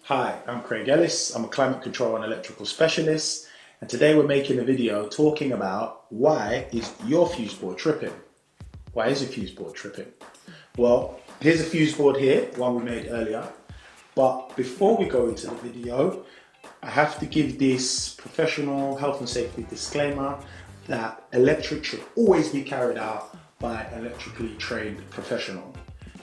Hi, I'm Craig Ellis. I'm a climate control and electrical specialist, and today we're making a video talking about why is your fuse board tripping? Why is your fuse board tripping? Well, here's a fuse board here, one we made earlier. But before we go into the video, I have to give this professional health and safety disclaimer that electric should always be carried out by an electrically trained professional.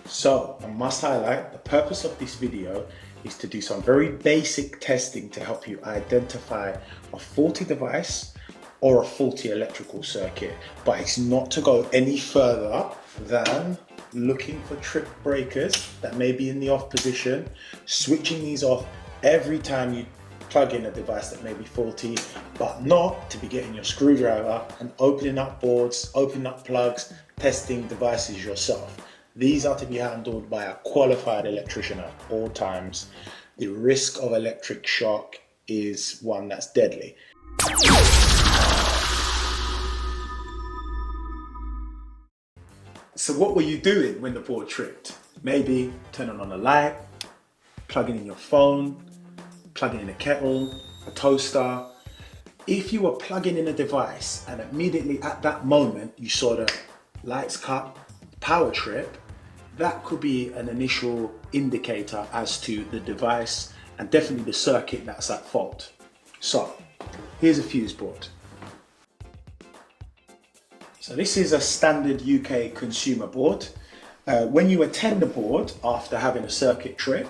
So I must highlight the purpose of this video is to do some very basic testing to help you identify a faulty device or a faulty electrical circuit, but it's not to go any further than looking for trip breakers that may be in the off position, switching these off every time you plug in a device that may be faulty, but not to be getting your screwdriver and opening up boards, opening up plugs, testing devices yourself. These are to be handled by a qualified electrician at all times. The risk of electric shock is one that's deadly. So what were you doing when the board tripped? Maybe turning on a light, plugging in your phone, plugging in a kettle, a toaster. If you were plugging in a device and immediately at that moment you saw the lights cut, power trip, that could be an initial indicator as to the device and definitely the circuit that's at fault. So here's a fuse board. So this is a standard UK consumer board. When you attend the board after having a circuit trip,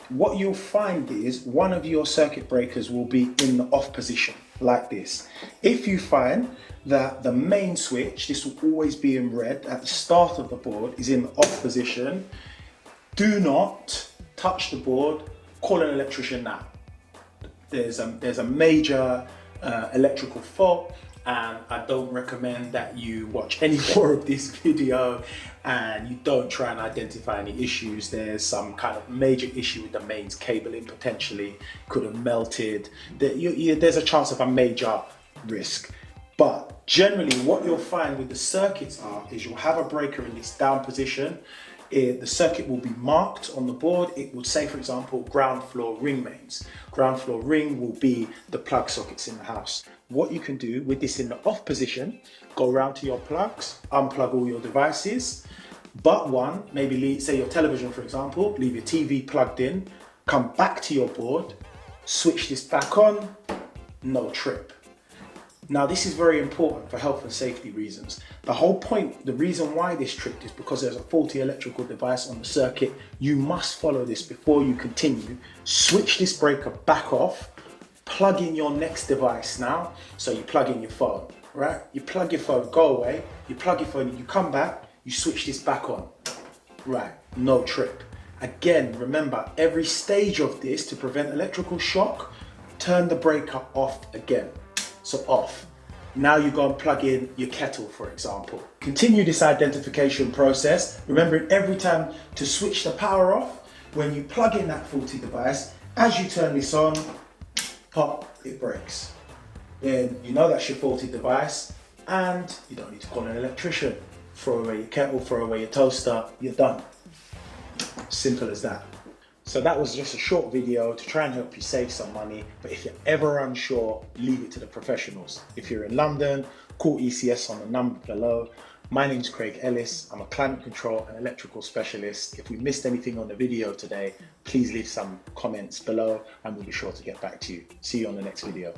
what you'll find is one of your circuit breakers will be in the off position like this. If you find that the main switch, this will always be in red at the start of the board, is in the off position, do not touch the board, call an electrician now. There's a major electrical fault, and I don't recommend that you watch any more of this video and you don't try and identify any issues. There's some kind of major issue with the mains cabling, potentially could have melted. There's a chance of a major risk. But generally what you'll find with the circuits is you'll have a breaker in this down position. The circuit will be marked on the board. It would say, for example, ground floor ring mains. Ground floor ring will be the plug sockets in the house. What you can do with this in the off position, go around to your plugs, unplug all your devices, but one, maybe say your television, for example, leave your TV plugged in, come back to your board, switch this back on, no trip. Now this is very important for health and safety reasons. The whole point, the reason why this tripped is because there's a faulty electrical device on the circuit. You must follow this before you continue. Switch this breaker back off, plug in your next device now. So you plug in your phone, right? You plug your phone, go away, you plug your phone, you come back, you switch this back on. Right, no trip. Again, remember, every stage of this to prevent electrical shock, turn the breaker off again. So off. Now you go and plug in your kettle, for example. Continue this identification process, remembering every time to switch the power off. When you plug in that faulty device, as you turn this on, pop, it breaks. Then you know that's your faulty device and you don't need to call an electrician. Throw away your kettle, throw away your toaster, you're done. Simple as that. So that was just a short video to try and help you save some money, but if you're ever unsure, leave it to the professionals. If you're in London, call ECS on the number below. My name's Craig Ellis. I'm a climate control and electrical specialist. If we missed anything on the video today, please leave some comments below and we'll be sure to get back to you. See you on the next video.